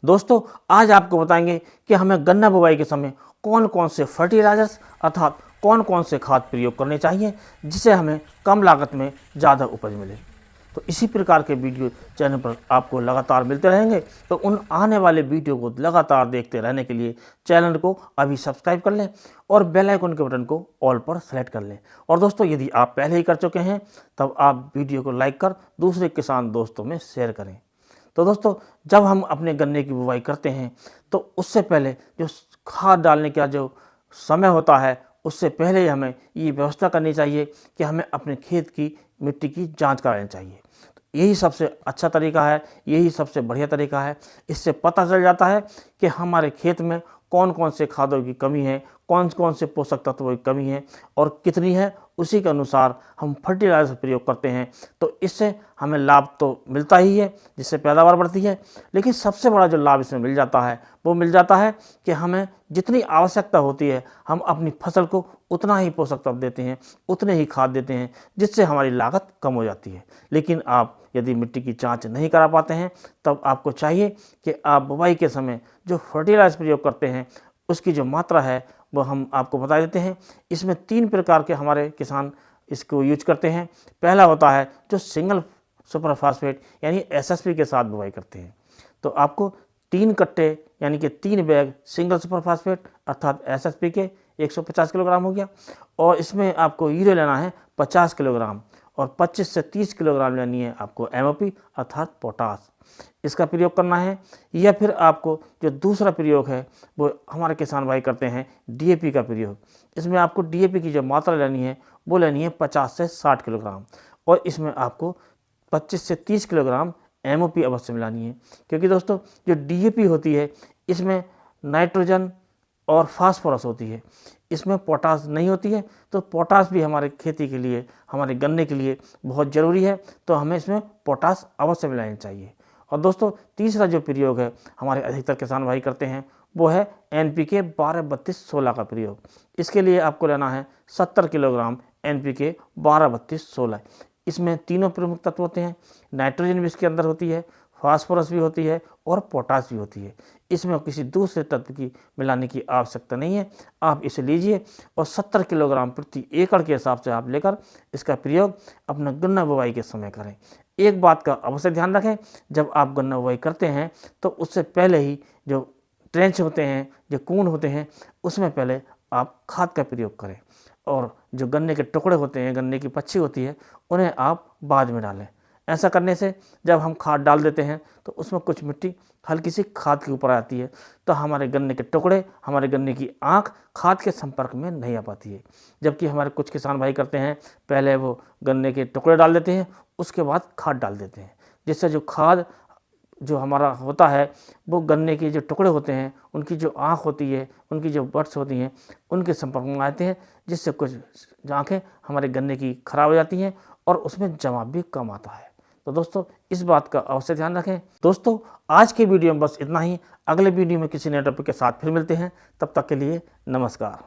दोस्तों, आज आपको बताएंगे कि हमें गन्ना बुवाई के समय कौन कौन से फर्टिलाइजर्स अर्थात कौन कौन से खाद प्रयोग करने चाहिए जिससे हमें कम लागत में ज़्यादा उपज मिले। तो इसी प्रकार के वीडियो चैनल पर आपको लगातार मिलते रहेंगे। तो उन आने वाले वीडियो को लगातार देखते रहने के लिए चैनल को अभी सब्सक्राइब कर लें और बेल आइकन के बटन को ऑल पर सेलेक्ट कर लें। और दोस्तों, यदि आप पहले ही कर चुके हैं तब आप वीडियो को लाइक कर दूसरे किसान दोस्तों में शेयर करें। तो दोस्तों, जब हम अपने गन्ने की बुवाई करते हैं तो उससे पहले जो खाद डालने का जो समय होता है उससे पहले ही हमें ये व्यवस्था करनी चाहिए कि हमें अपने खेत की मिट्टी की जांच करानी चाहिए। तो यही सबसे अच्छा तरीका है, यही सबसे बढ़िया तरीका है। इससे पता चल जाता है कि हमारे खेत में कौन कौन से खादों की कमी है, कौन कौन से पोषक तत्वों की कमी है और कितनी है। उसी के अनुसार हम फर्टिलाइजर प्रयोग करते हैं तो इससे हमें लाभ तो मिलता ही है, जिससे पैदावार बढ़ती है। लेकिन सबसे बड़ा जो लाभ इसमें मिल जाता है वो मिल जाता है कि हमें जितनी आवश्यकता होती है हम अपनी फसल को उतना ही पोषक तत्व देते हैं, उतने ही खाद देते हैं, जिससे हमारी लागत कम हो जाती है। लेकिन आप यदि मिट्टी की जांच नहीं करा पाते हैं तब आपको चाहिए कि आप बुवाई के समय जो फर्टिलाइजर प्रयोग करते हैं उसकी जो मात्रा है वो हम आपको बता देते हैं। इसमें 3 प्रकार के हमारे किसान इसको यूज करते हैं। पहला होता है जो सिंगल सुपर फास्फेट यानी एसएसपी के साथ बुवाई करते हैं। तो आपको 3 कट्टे यानी कि 3 बैग सिंगल सुपर फास्फेट अर्थात एसएसपी के 150 किलोग्राम हो गया। और इसमें आपको यूरिया लेना है 50 किलोग्राम और 25 से 30 किलोग्राम लेनी है आपको एमओपी अर्थात पोटास, इसका प्रयोग करना है। या फिर आपको जो दूसरा प्रयोग है वो हमारे किसान भाई करते हैं डीएपी का प्रयोग। इसमें आपको डीएपी की जो मात्रा लेनी है वो लेनी है 50 से 60 किलोग्राम और इसमें आपको 25 से 30 किलोग्राम एमओपी अवश्य मिलानी है। क्योंकि दोस्तों, जो डीएपी होती है इसमें नाइट्रोजन और फास्फोरस होती है, इसमें पोटास नहीं होती है। तो पोटास भी हमारे खेती के लिए, हमारे गन्ने के लिए बहुत ज़रूरी है, तो हमें इसमें पोटास अवश्य मिलानी चाहिए। और दोस्तों, तीसरा जो प्रयोग है हमारे अधिकतर किसान भाई करते हैं वो है एनपीके 12-32-16 का प्रयोग। इसके लिए आपको लेना है 70 किलोग्राम एनपीके 12-32-16। इसमें तीनों प्रमुख तत्व होते हैं, नाइट्रोजन भी इसके अंदर होती है, फास्फोरस भी होती है और पोटास भी होती है। इसमें किसी दूसरे तत्व की मिलाने की आवश्यकता नहीं है। आप इसे लीजिए और 70 किलोग्राम प्रति एकड़ के हिसाब से आप लेकर इसका प्रयोग अपना गन्ना बुवाई के समय करें। एक बात का अवश्य ध्यान रखें, जब आप गन्ना बुवाई करते हैं तो उससे पहले ही जो ट्रेंच होते हैं, जो कून होते हैं, उसमें पहले आप खाद का प्रयोग करें और जो गन्ने के टुकड़े होते हैं, गन्ने की पच्ची होती है, उन्हें आप बाद में डालें। ऐसा करने से जब हम खाद डाल देते हैं तो उसमें कुछ मिट्टी हल्की सी खाद के ऊपर आती है, तो हमारे गन्ने के टुकड़े, हमारे गन्ने की आँख खाद के संपर्क में नहीं आ पाती है। जबकि हमारे कुछ किसान भाई करते हैं, पहले वो गन्ने के टुकड़े डाल देते हैं, उसके बाद खाद डाल देते हैं, जिससे जो खाद जो हमारा होता है वो गन्ने के जो टुकड़े होते हैं, उनकी जो आँख होती है, उनकी जो बड्स होती हैं, उनके संपर्क में आते हैं, जिससे कुछ आँखें हमारे गन्ने की खराब हो जाती हैं और उसमें जमाव भी कम आता है। तो दोस्तों, इस बात का अवश्य ध्यान रखें। दोस्तों, आज के वीडियो में बस इतना ही। अगले वीडियो में किसी नए टॉपिक के साथ फिर मिलते हैं। तब तक के लिए नमस्कार।